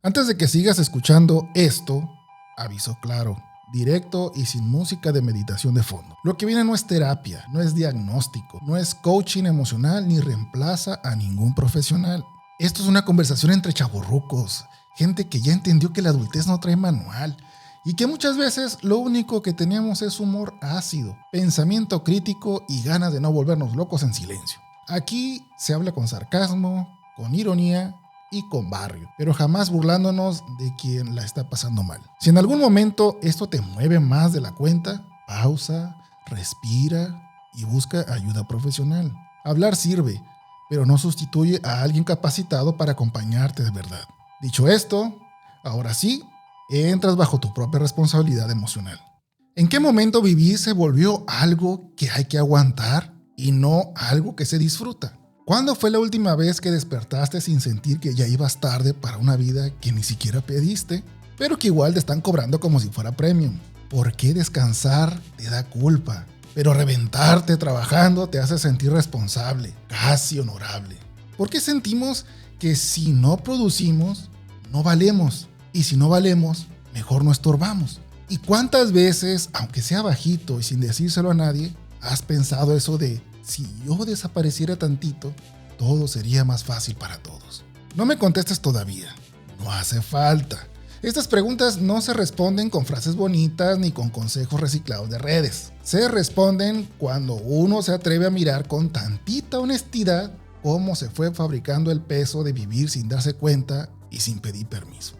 Antes de que sigas escuchando esto, aviso claro, directo y sin música de meditación de fondo. Lo que viene no es terapia, no es diagnóstico, no es coaching emocional ni reemplaza a ningún profesional. Esto es una conversación entre chavorrucos, gente que ya entendió que la adultez no trae manual y que muchas veces lo único que tenemos es humor ácido, pensamiento crítico y ganas de no volvernos locos en silencio. Aquí se habla con sarcasmo, con ironía y con barrio, pero jamás burlándonos de quien la está pasando mal. Si en algún momento esto te mueve más de la cuenta, pausa, respira y busca ayuda profesional. Hablar sirve, pero no sustituye a alguien capacitado para acompañarte de verdad. Dicho esto, ahora sí, entras bajo tu propia responsabilidad emocional. ¿En qué momento vivir se volvió algo que hay que aguantar y no algo que se disfruta? ¿Cuándo fue la última vez que despertaste sin sentir que ya ibas tarde para una vida que ni siquiera pediste, pero que igual te están cobrando como si fuera premium? ¿Por qué descansar te da culpa, pero reventarte trabajando te hace sentir responsable, casi honorable? ¿Por qué sentimos que si no producimos, no valemos? Y si no valemos, mejor no estorbamos. ¿Y cuántas veces, aunque sea bajito y sin decírselo a nadie, has pensado eso de: si yo desapareciera tantito, todo sería más fácil para todos? No me contestes todavía, no hace falta. Estas preguntas no se responden con frases bonitas ni con consejos reciclados de redes. Se responden cuando uno se atreve a mirar con tantita honestidad cómo se fue fabricando el peso de vivir sin darse cuenta y sin pedir permiso.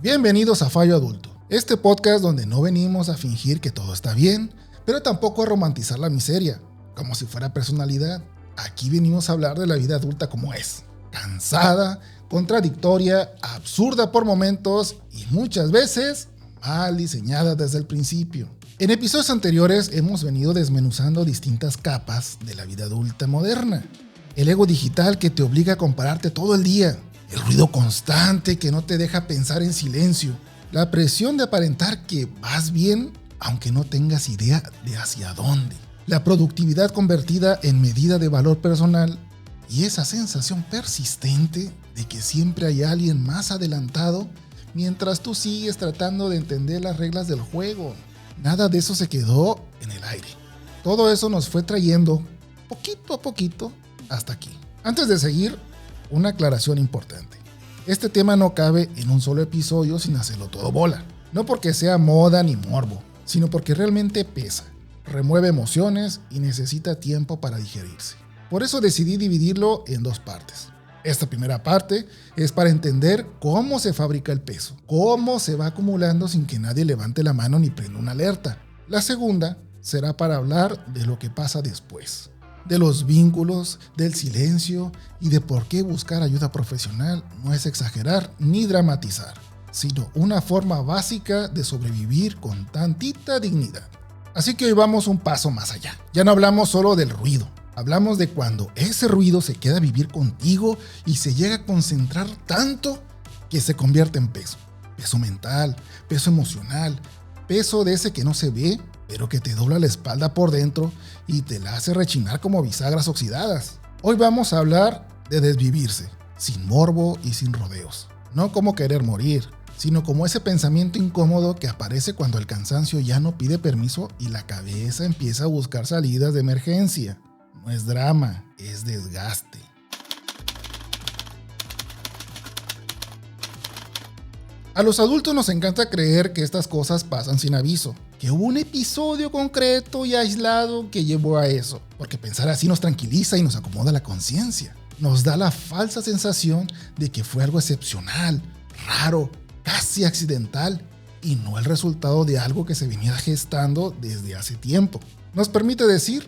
Bienvenidos a Fallo Adulto, este podcast donde no venimos a fingir que todo está bien, pero tampoco a romantizar la miseria, como si fuera personalidad. Aquí venimos a hablar de la vida adulta como es. Cansada, contradictoria, absurda por momentos y muchas veces mal diseñada desde el principio. En episodios anteriores hemos venido desmenuzando distintas capas de la vida adulta moderna. El ego digital que te obliga a compararte todo el día. El ruido constante que no te deja pensar en silencio. La presión de aparentar que vas bien aunque no tengas idea de hacia dónde. La productividad convertida en medida de valor personal y esa sensación persistente de que siempre hay alguien más adelantado mientras tú sigues tratando de entender las reglas del juego. Nada de eso se quedó en el aire. Todo eso nos fue trayendo poquito a poquito hasta aquí. Antes de seguir, una aclaración importante. Este tema no cabe en un solo episodio sin hacerlo todo bola. No porque sea moda ni morbo, sino porque realmente pesa, remueve emociones y necesita tiempo para digerirse. Por eso decidí dividirlo en dos partes. Esta primera parte es para entender cómo se fabrica el peso, cómo se va acumulando sin que nadie levante la mano ni prenda una alerta. La segunda será para hablar de lo que pasa después, de los vínculos, del silencio y de por qué buscar ayuda profesional no es exagerar ni dramatizar, sino una forma básica de sobrevivir con tantita dignidad. Así que hoy vamos un paso más allá. Ya no hablamos solo del ruido, hablamos de cuando ese ruido se queda a vivir contigo y se llega a concentrar tanto que se convierte en peso. Peso mental, peso emocional, peso de ese que no se ve, pero que te dobla la espalda por dentro y te la hace rechinar como bisagras oxidadas. Hoy vamos a hablar de desvivirse, sin morbo y sin rodeos. No como querer morir, sino como ese pensamiento incómodo que aparece cuando el cansancio ya no pide permiso y la cabeza empieza a buscar salidas de emergencia. No es drama, es desgaste. A los adultos nos encanta creer que estas cosas pasan sin aviso, que hubo un episodio concreto y aislado que llevó a eso, porque pensar así nos tranquiliza y nos acomoda la conciencia. Nos da la falsa sensación de que fue algo excepcional, raro, casi accidental y no el resultado de algo que se venía gestando desde hace tiempo. Nos permite decir: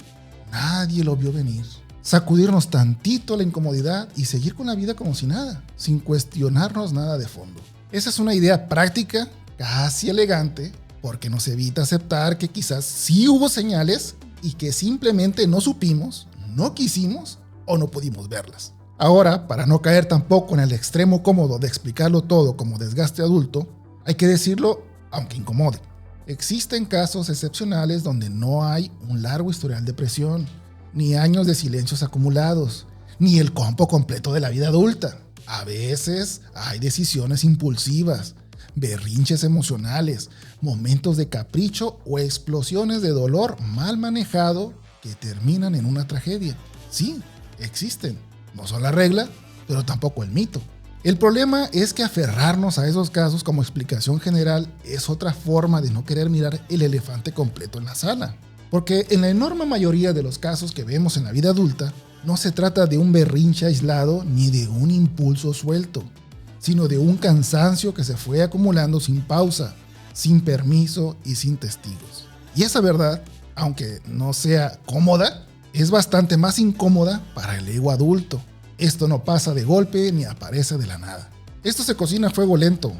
nadie lo vio venir. Sacudirnos tantito la incomodidad y seguir con la vida como si nada, sin cuestionarnos nada de fondo. Esa es una idea práctica, casi elegante, porque nos evita aceptar que quizás sí hubo señales y que simplemente no supimos, no quisimos o no pudimos verlas. Ahora, para no caer tampoco en el extremo cómodo de explicarlo todo como desgaste adulto, hay que decirlo aunque incomode. Existen casos excepcionales donde no hay un largo historial de presión, ni años de silencios acumulados, ni el compo completo de la vida adulta. A veces hay decisiones impulsivas, berrinches emocionales, momentos de capricho o explosiones de dolor mal manejado que terminan en una tragedia. Sí, existen. No son la regla, pero tampoco el mito. El problema es que aferrarnos a esos casos como explicación general es otra forma de no querer mirar el elefante completo en la sala. Porque en la enorme mayoría de los casos que vemos en la vida adulta, no se trata de un berrinche aislado ni de un impulso suelto, sino de un cansancio que se fue acumulando sin pausa, sin permiso y sin testigos. Y esa verdad, aunque no sea cómoda, es bastante más incómoda para el ego adulto. Esto no pasa de golpe ni aparece de la nada. Esto se cocina a fuego lento,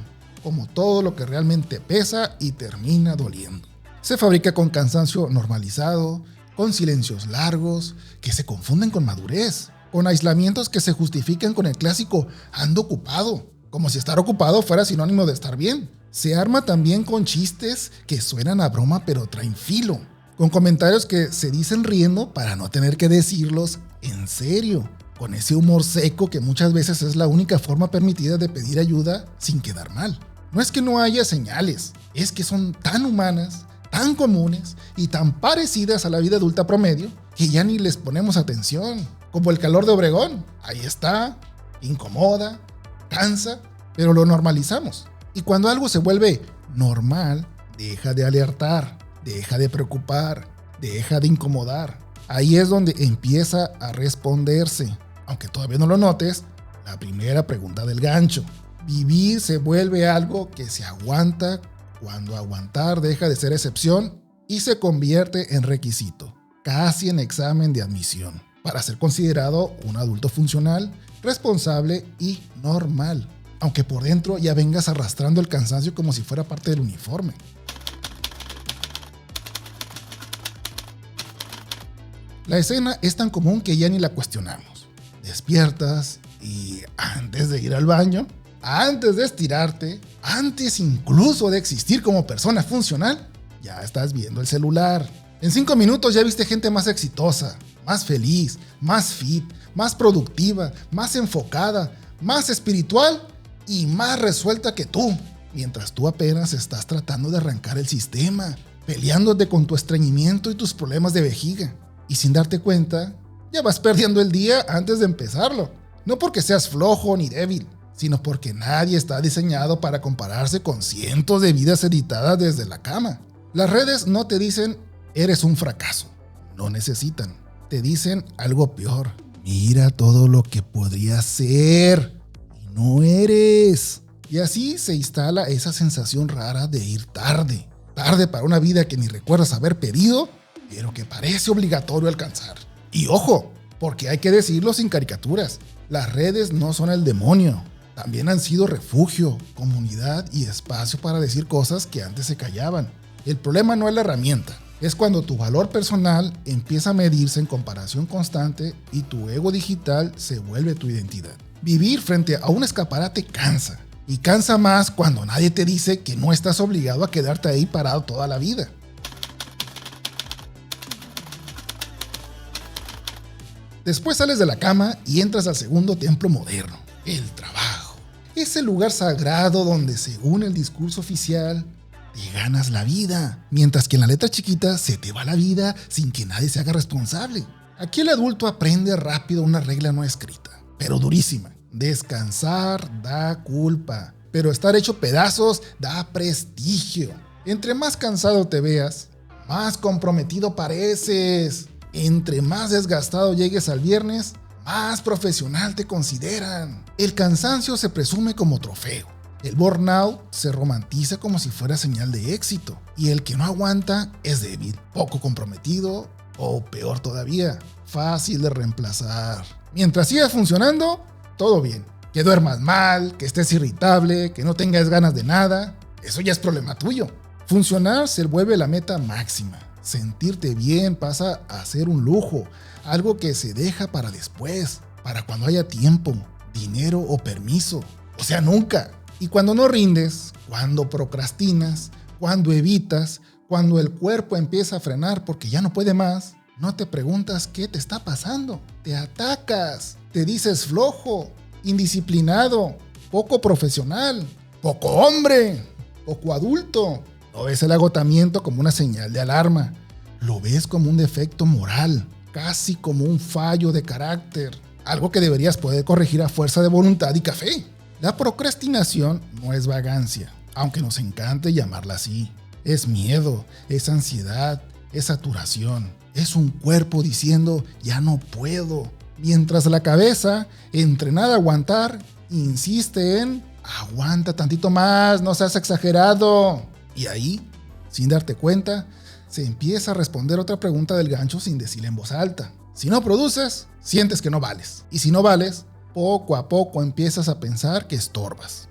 como todo lo que realmente pesa y termina doliendo. Se fabrica con cansancio normalizado, con silencios largos que se confunden con madurez, con aislamientos que se justifican con el clásico "ando ocupado", como si estar ocupado fuera sinónimo de estar bien. Se arma también con chistes que suenan a broma pero traen filo, con comentarios que se dicen riendo para no tener que decirlos en serio, con ese humor seco que muchas veces es la única forma permitida de pedir ayuda sin quedar mal. No es que no haya señales, es que son tan humanas, tan comunes y tan parecidas a la vida adulta promedio que ya ni les ponemos atención, como el calor de Obregón. Ahí está, incomoda, cansa, pero lo normalizamos. Y cuando algo se vuelve normal, deja de alertar, deja de preocupar, deja de incomodar. Ahí es donde empieza a responderse, aunque todavía no lo notes, la primera pregunta del gancho. Vivir se vuelve algo que se aguanta cuando aguantar deja de ser excepción y se convierte en requisito, casi en examen de admisión, para ser considerado un adulto funcional, responsable y normal, aunque por dentro ya vengas arrastrando el cansancio como si fuera parte del uniforme. La escena es tan común que ya ni la cuestionamos. Despiertas y antes de ir al baño, antes de estirarte, antes incluso de existir como persona funcional, ya estás viendo el celular. En 5 minutos ya viste gente más exitosa, más feliz, más fit, más productiva, más enfocada, más espiritual y más resuelta que tú, mientras tú apenas estás tratando de arrancar el sistema, peleándote con tu estreñimiento y tus problemas de vejiga. Y sin darte cuenta, ya vas perdiendo el día antes de empezarlo. No porque seas flojo ni débil, sino porque nadie está diseñado para compararse con cientos de vidas editadas desde la cama. Las redes no te dicen eres un fracaso, no necesitan. Te dicen algo peor. Mira todo lo que podrías ser y no eres. Y así se instala esa sensación rara de ir tarde. Tarde para una vida que ni recuerdas haber pedido, pero que parece obligatorio alcanzar. Y ojo, porque hay que decirlo sin caricaturas, las redes no son el demonio. También han sido refugio, comunidad y espacio para decir cosas que antes se callaban. El problema no es la herramienta, es cuando tu valor personal empieza a medirse en comparación constante y tu ego digital se vuelve tu identidad. Vivir frente a un escaparate cansa, y cansa más cuando nadie te dice que no estás obligado a quedarte ahí parado toda la vida. Después sales de la cama y entras al segundo templo moderno, el trabajo. Ese lugar sagrado donde, según el discurso oficial, te ganas la vida, mientras que en la letra chiquita se te va la vida sin que nadie se haga responsable. Aquí el adulto aprende rápido una regla no escrita, pero durísima. Descansar da culpa, pero estar hecho pedazos da prestigio. Entre más cansado te veas, más comprometido pareces. Entre más desgastado llegues al viernes, más profesional te consideran. El cansancio se presume como trofeo. El burnout se romantiza como si fuera señal de éxito. Y el que no aguanta es débil, poco comprometido o peor todavía, fácil de reemplazar. Mientras sigas funcionando, todo bien. Que duermas mal, que estés irritable, que no tengas ganas de nada, eso ya es problema tuyo. Funcionar se vuelve la meta máxima. Sentirte bien pasa a ser un lujo, algo que se deja para después, para cuando haya tiempo, dinero o permiso. O sea, nunca. Y cuando no rindes, cuando procrastinas, cuando evitas, cuando el cuerpo empieza a frenar porque ya no puede más, no te preguntas qué te está pasando. Te atacas, te dices flojo, indisciplinado, poco profesional, poco hombre, poco adulto. No ves el agotamiento como una señal de alarma. Lo ves como un defecto moral, casi como un fallo de carácter. Algo que deberías poder corregir a fuerza de voluntad y café. La procrastinación no es vagancia, aunque nos encante llamarla así. Es miedo, es ansiedad, es saturación. Es un cuerpo diciendo, ya no puedo. Mientras la cabeza, entrenada a aguantar, insiste en, aguanta tantito más, no seas exagerado. Y ahí, sin darte cuenta, se empieza a responder otra pregunta del gancho sin decirla en voz alta. Si no produces, sientes que no vales. Y si no vales, poco a poco empiezas a pensar que estorbas.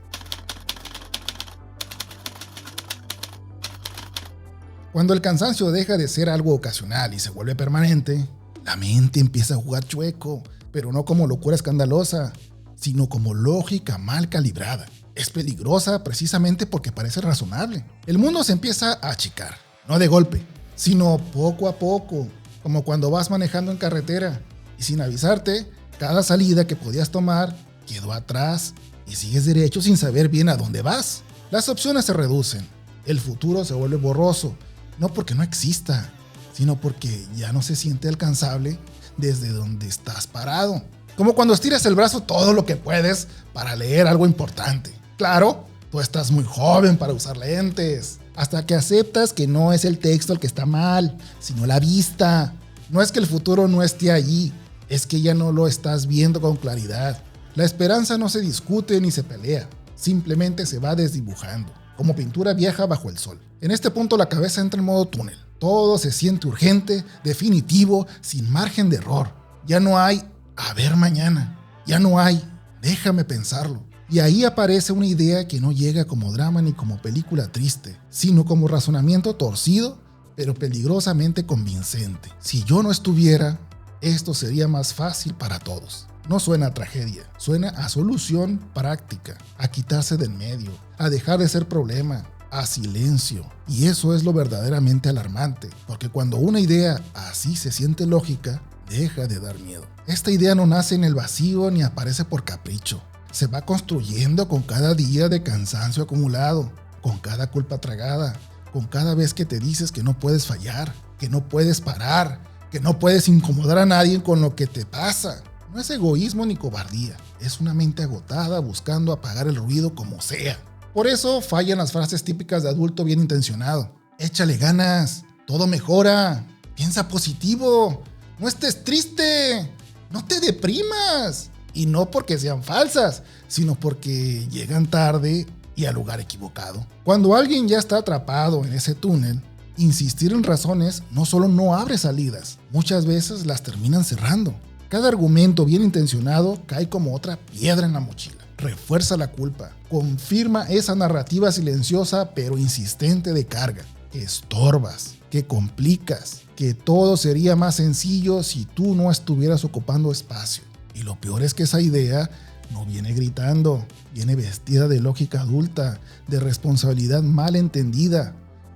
Cuando el cansancio deja de ser algo ocasional y se vuelve permanente, la mente empieza a jugar chueco, pero no como locura escandalosa, sino como lógica mal calibrada. Es peligrosa precisamente porque parece razonable. El mundo se empieza a achicar, no de golpe, sino poco a poco, como cuando vas manejando en carretera y sin avisarte, cada salida que podías tomar quedó atrás y sigues derecho sin saber bien a dónde vas. Las opciones se reducen, el futuro se vuelve borroso, no porque no exista, sino porque ya no se siente alcanzable desde donde estás parado. Como cuando estiras el brazo todo lo que puedes para leer algo importante. Claro, tú estás muy joven para usar lentes, hasta que aceptas que no es el texto el que está mal, sino la vista. No es que el futuro no esté allí, es que ya no lo estás viendo con claridad. La esperanza no se discute ni se pelea, simplemente se va desdibujando, como pintura vieja bajo el sol. En este punto la cabeza entra en modo túnel. Todo se siente urgente, definitivo, sin margen de error. Ya no hay a ver mañana, ya no hay déjame pensarlo. Y ahí aparece una idea que no llega como drama ni como película triste, sino como razonamiento torcido, pero peligrosamente convincente. Si yo no estuviera, esto sería más fácil para todos. No suena a tragedia, suena a solución práctica, a quitarse del medio, a dejar de ser problema, a silencio. Y eso es lo verdaderamente alarmante, porque cuando una idea así se siente lógica, deja de dar miedo. Esta idea no nace en el vacío ni aparece por capricho. Se va construyendo con cada día de cansancio acumulado, con cada culpa tragada, con cada vez que te dices que no puedes fallar, que no puedes parar, que no puedes incomodar a nadie con lo que te pasa. No es egoísmo ni cobardía, es una mente agotada buscando apagar el ruido como sea. Por eso fallan las frases típicas de adulto bien intencionado. Échale ganas, todo mejora, piensa positivo, no estés triste, no te deprimas. Y no porque sean falsas, sino porque llegan tarde y al lugar equivocado. Cuando alguien ya está atrapado en ese túnel, insistir en razones no solo no abre salidas, muchas veces las terminan cerrando. Cada argumento bien intencionado cae como otra piedra en la mochila. Refuerza la culpa, confirma esa narrativa silenciosa pero insistente de carga, que estorbas, que complicas, que todo sería más sencillo si tú no estuvieras ocupando espacio. Y lo peor es que esa idea no viene gritando, viene vestida de lógica adulta, de responsabilidad mal entendida,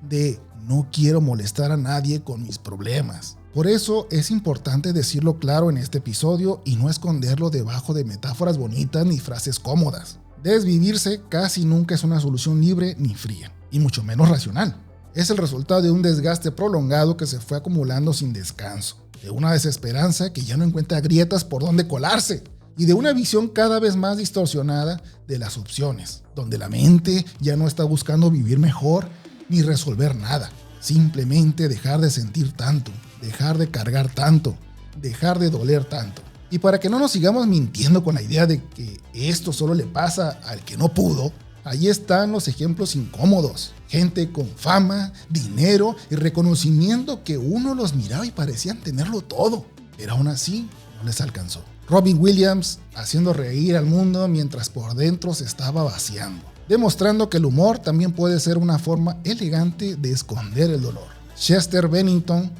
de no quiero molestar a nadie con mis problemas. Por eso es importante decirlo claro en este episodio y no esconderlo debajo de metáforas bonitas ni frases cómodas. Desvivirse casi nunca es una solución libre ni fría, y mucho menos racional. Es el resultado de un desgaste prolongado que se fue acumulando sin descanso, de una desesperanza que ya no encuentra grietas por donde colarse, y de una visión cada vez más distorsionada de las opciones, donde la mente ya no está buscando vivir mejor ni resolver nada, simplemente dejar de sentir tanto, dejar de cargar tanto, dejar de doler tanto. Y para que no nos sigamos mintiendo con la idea de que esto solo le pasa al que no pudo, ahí están los ejemplos incómodos. Gente con fama, dinero y reconocimiento que uno los miraba y parecían tenerlo todo, pero aún así no les alcanzó. Robin Williams haciendo reír al mundo mientras por dentro se estaba vaciando, demostrando que el humor también puede ser una forma elegante de esconder el dolor. Chester Bennington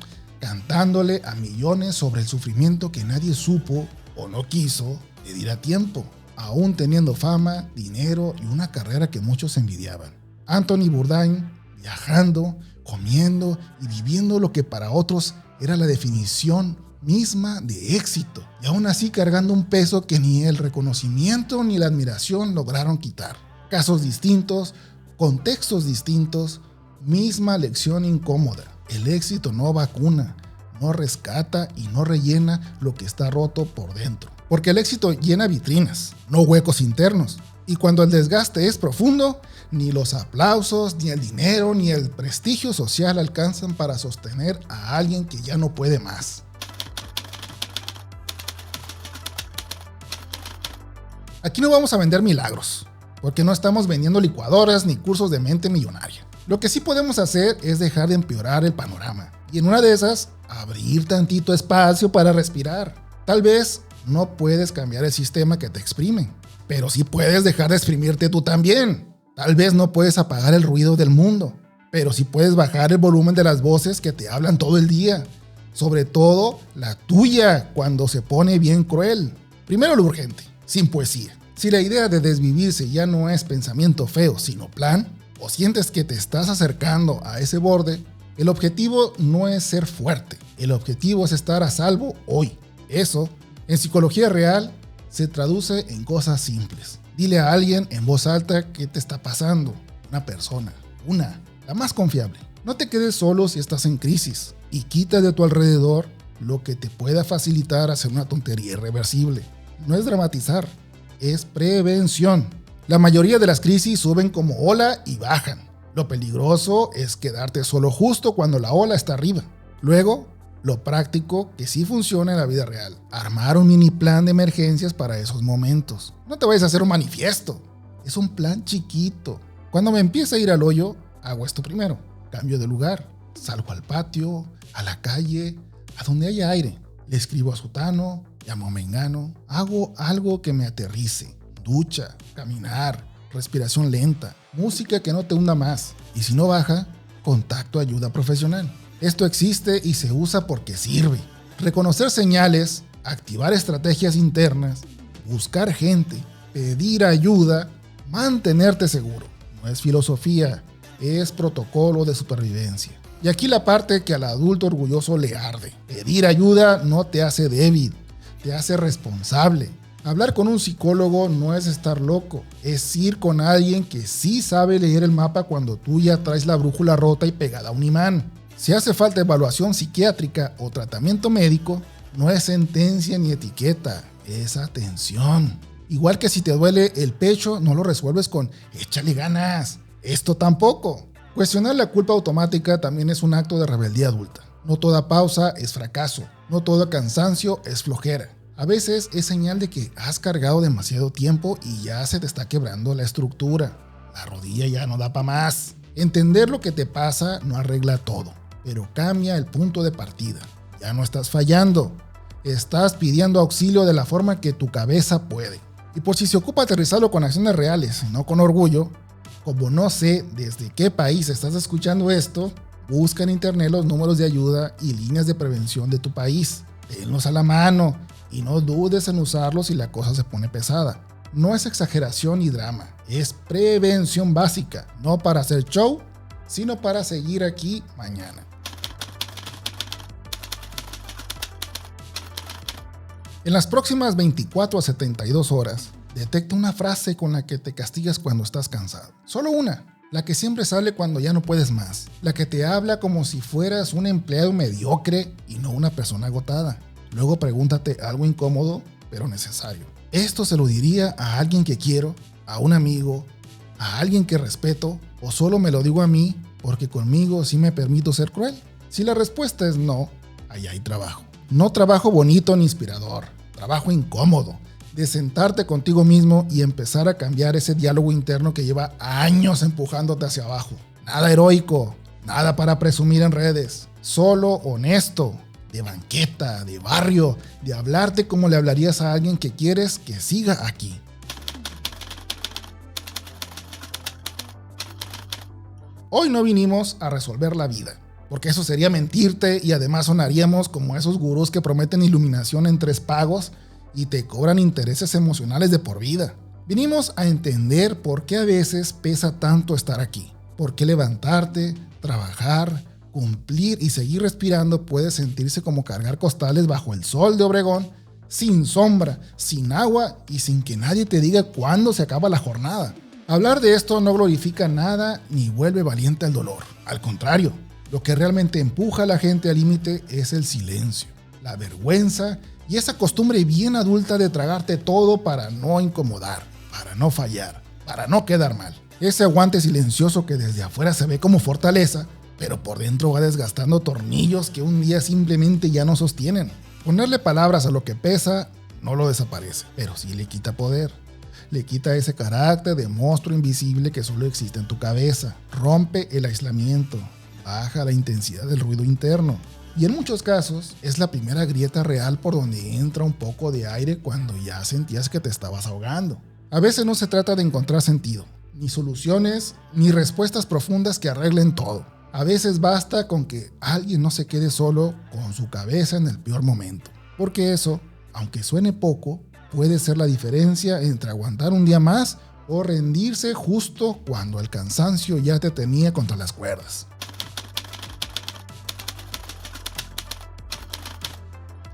cantándole a millones sobre el sufrimiento que nadie supo o no quiso medir a tiempo, aún teniendo fama, dinero y una carrera que muchos envidiaban. Anthony Bourdain viajando, comiendo y viviendo lo que para otros era la definición misma de éxito, y aún así cargando un peso que ni el reconocimiento ni la admiración lograron quitar. Casos distintos, contextos distintos, misma lección incómoda. El éxito no vacuna, no rescata y no rellena lo que está roto por dentro. Porque el éxito llena vitrinas, no huecos internos. Y cuando el desgaste es profundo, ni los aplausos, ni el dinero, ni el prestigio social alcanzan para sostener a alguien que ya no puede más. Aquí no vamos a vender milagros, porque no estamos vendiendo licuadoras ni cursos de mente millonaria. Lo que sí podemos hacer es dejar de empeorar el panorama, y en una de esas, abrir tantito espacio para respirar. Tal vez no puedes cambiar el sistema que te exprime, pero sí puedes dejar de exprimirte tú también. Tal vez no puedes apagar el ruido del mundo, pero sí puedes bajar el volumen de las voces que te hablan todo el día. Sobre todo la tuya cuando se pone bien cruel. Primero lo urgente, sin poesía. Si la idea de desvivirse ya no es pensamiento feo, sino plan, o sientes que te estás acercando a ese borde, el objetivo no es ser fuerte. El objetivo es estar a salvo hoy. Eso, en psicología real, se traduce en cosas simples. Dile a alguien en voz alta qué te está pasando. Una persona, la más confiable. No te quedes solo si estás en crisis y quita de tu alrededor lo que te pueda facilitar hacer una tontería irreversible. No es dramatizar, es prevención. La mayoría de las crisis suben como ola y bajan. Lo peligroso es quedarte solo justo cuando la ola está arriba. Luego, lo práctico que sí funciona en la vida real. Armar un mini plan de emergencias para esos momentos. No te vayas a hacer un manifiesto. Es un plan chiquito. Cuando me empiece a ir al hoyo, hago esto primero. Cambio de lugar. Salgo al patio, a la calle, a donde haya aire. Le escribo a sutano, llamo a mengano. Hago algo que me aterrice. Ducha, caminar, respiración lenta. Música que no te hunda más. Y si no baja, contacto ayuda profesional. Esto existe y se usa porque sirve. Reconocer señales, activar estrategias internas, buscar gente, pedir ayuda, mantenerte seguro. No es filosofía, es protocolo de supervivencia. Y aquí la parte que al adulto orgulloso le arde. Pedir ayuda no te hace débil, te hace responsable. Hablar con un psicólogo no es estar loco, es ir con alguien que sí sabe leer el mapa cuando tú ya traes la brújula rota y pegada a un imán. Si hace falta evaluación psiquiátrica o tratamiento médico, no es sentencia ni etiqueta, es atención. Igual que si te duele el pecho, no lo resuelves con échale ganas. Esto tampoco. Cuestionar la culpa automática también es un acto de rebeldía adulta. No toda pausa es fracaso, no todo cansancio es flojera. A veces es señal de que has cargado demasiado tiempo y ya se te está quebrando la estructura. La rodilla ya no da para más. Entender lo que te pasa no arregla todo, pero cambia el punto de partida. Ya no estás fallando, estás pidiendo auxilio de la forma que tu cabeza puede. Y por si se ocupa aterrizarlo con acciones reales, no con orgullo, como no sé desde qué país estás escuchando esto, busca en internet los números de ayuda y líneas de prevención de tu país. Tenlos a la mano y no dudes en usarlos si la cosa se pone pesada. No es exageración ni drama, es prevención básica, no para hacer show, sino para seguir aquí mañana. En las próximas 24 a 72 horas, detecta una frase con la que te castigas cuando estás cansado. Solo una, la que siempre sale cuando ya no puedes más. La que te habla como si fueras un empleado mediocre y no una persona agotada. Luego pregúntate algo incómodo, pero necesario. ¿Esto se lo diría a alguien que quiero, a un amigo, a alguien que respeto, o solo me lo digo a mí porque conmigo sí me permito ser cruel? Si la respuesta es no, ahí hay trabajo. No trabajo bonito ni inspirador, trabajo incómodo, de sentarte contigo mismo y empezar a cambiar ese diálogo interno que lleva años empujándote hacia abajo. Nada heroico, nada para presumir en redes, solo honesto, de banqueta, de barrio, de hablarte como le hablarías a alguien que quieres que siga aquí. Hoy no vinimos a resolver la vida, porque eso sería mentirte y además sonaríamos como esos gurús que prometen iluminación en 3 pagos y te cobran intereses emocionales de por vida. Vinimos a entender por qué a veces pesa tanto estar aquí, por qué levantarte, trabajar, Cumplir y seguir respirando puede sentirse como cargar costales bajo el sol de Obregón, sin sombra, sin agua y sin que nadie te diga cuándo se acaba la jornada. Hablar de esto no glorifica nada ni vuelve valiente al dolor. Al contrario, lo que realmente empuja a la gente al límite es el silencio, la vergüenza y esa costumbre bien adulta de tragarte todo para no incomodar, para no fallar, para no quedar mal. Ese aguante silencioso que desde afuera se ve como fortaleza, pero por dentro va desgastando tornillos que un día simplemente ya no sostienen. Ponerle palabras a lo que pesa no lo desaparece, pero sí le quita poder. Le quita ese carácter de monstruo invisible que solo existe en tu cabeza. Rompe el aislamiento, baja la intensidad del ruido interno. Y en muchos casos es la primera grieta real por donde entra un poco de aire cuando ya sentías que te estabas ahogando. A veces no se trata de encontrar sentido, ni soluciones, ni respuestas profundas que arreglen todo. A veces basta con que alguien no se quede solo con su cabeza en el peor momento. Porque eso, aunque suene poco, puede ser la diferencia entre aguantar un día más o rendirse justo cuando el cansancio ya te tenía contra las cuerdas.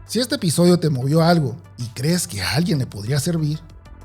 Si este episodio te movió algo y crees que a alguien le podría servir,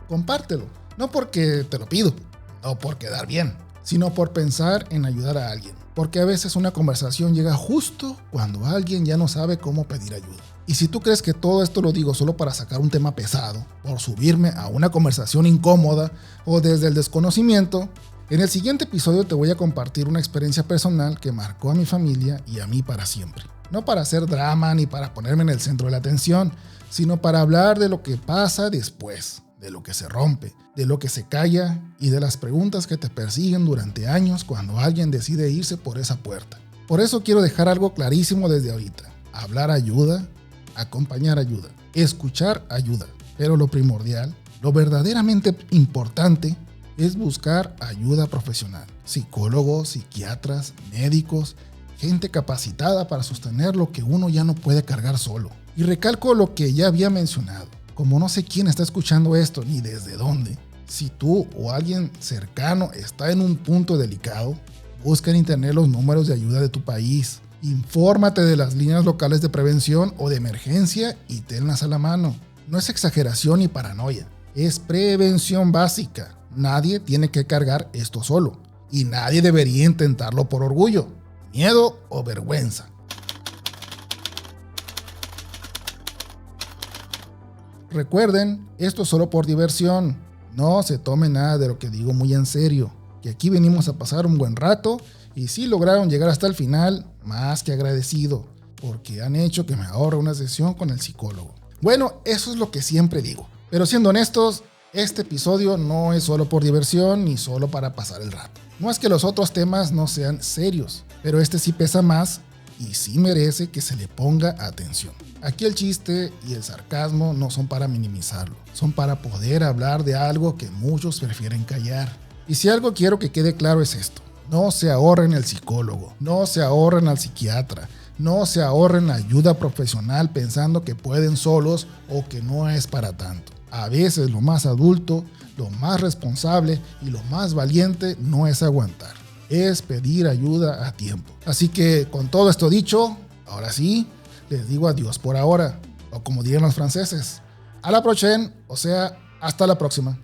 compártelo. No porque te lo pido, no por quedar bien, sino por pensar en ayudar a alguien. Porque a veces una conversación llega justo cuando alguien ya no sabe cómo pedir ayuda. Y si tú crees que todo esto lo digo solo para sacar un tema pesado, por subirme a una conversación incómoda o desde el desconocimiento, en el siguiente episodio te voy a compartir una experiencia personal que marcó a mi familia y a mí para siempre. No para hacer drama ni para ponerme en el centro de la atención, sino para hablar de lo que pasa después, de lo que se rompe, de lo que se calla y de las preguntas que te persiguen durante años cuando alguien decide irse por esa puerta. Por eso quiero dejar algo clarísimo desde ahorita. Hablar ayuda, acompañar ayuda, escuchar ayuda. Pero lo primordial, lo verdaderamente importante, es buscar ayuda profesional. Psicólogos, psiquiatras, médicos, gente capacitada para sostener lo que uno ya no puede cargar solo. Y recalco lo que ya había mencionado. Como no sé quién está escuchando esto ni desde dónde, si tú o alguien cercano está en un punto delicado, busca en internet los números de ayuda de tu país. Infórmate de las líneas locales de prevención o de emergencia y tenlas a la mano. No es exageración ni paranoia, es prevención básica. Nadie tiene que cargar esto solo y nadie debería intentarlo por orgullo, miedo o vergüenza. Recuerden, esto es solo por diversión. No se tome nada de lo que digo muy en serio, que aquí venimos a pasar un buen rato y si lograron llegar hasta el final, más que agradecido, porque han hecho que me ahorre una sesión con el psicólogo. Bueno, eso es lo que siempre digo, pero siendo honestos, este episodio no es solo por diversión ni solo para pasar el rato. No es que los otros temas no sean serios, pero este sí pesa más y sí merece que se le ponga atención. Aquí el chiste y el sarcasmo no son para minimizarlo, son para poder hablar de algo que muchos prefieren callar. Y si algo quiero que quede claro es esto: no se ahorren el psicólogo, no se ahorren al psiquiatra, no se ahorren ayuda profesional pensando que pueden solos o que no es para tanto. A veces lo más adulto, lo más responsable y lo más valiente no es aguantar, es pedir ayuda a tiempo. Así que con todo esto dicho, ahora sí, les digo adiós por ahora, o como dirían los franceses, à la prochaine, o sea, hasta la próxima.